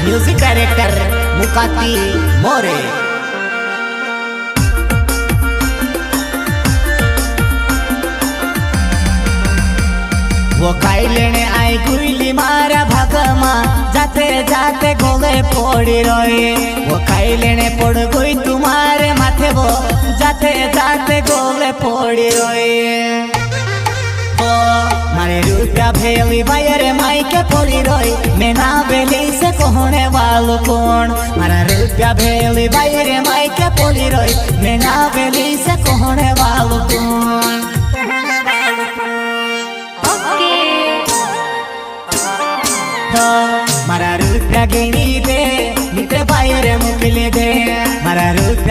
Music director Mukati मोरे। वो खाई लेने आई गुईली मारा भागमा जाते जाते गोले पोड़ी रोए। वो खाई लेने पड़ गई तुम्हारे माथे वो जाते जाते गोले पोड़ी रोए। वो मारे रुपया भेली बायर माई के पोड़ी रोई। मैं ना बेली से कहने वालो कौन। मारा रुपया भेली बायर माई के पोड़ी रोई। मैं ना बेली से कहने वालो कौन। मारा रुपया गिनी दे नीते बायर मुकले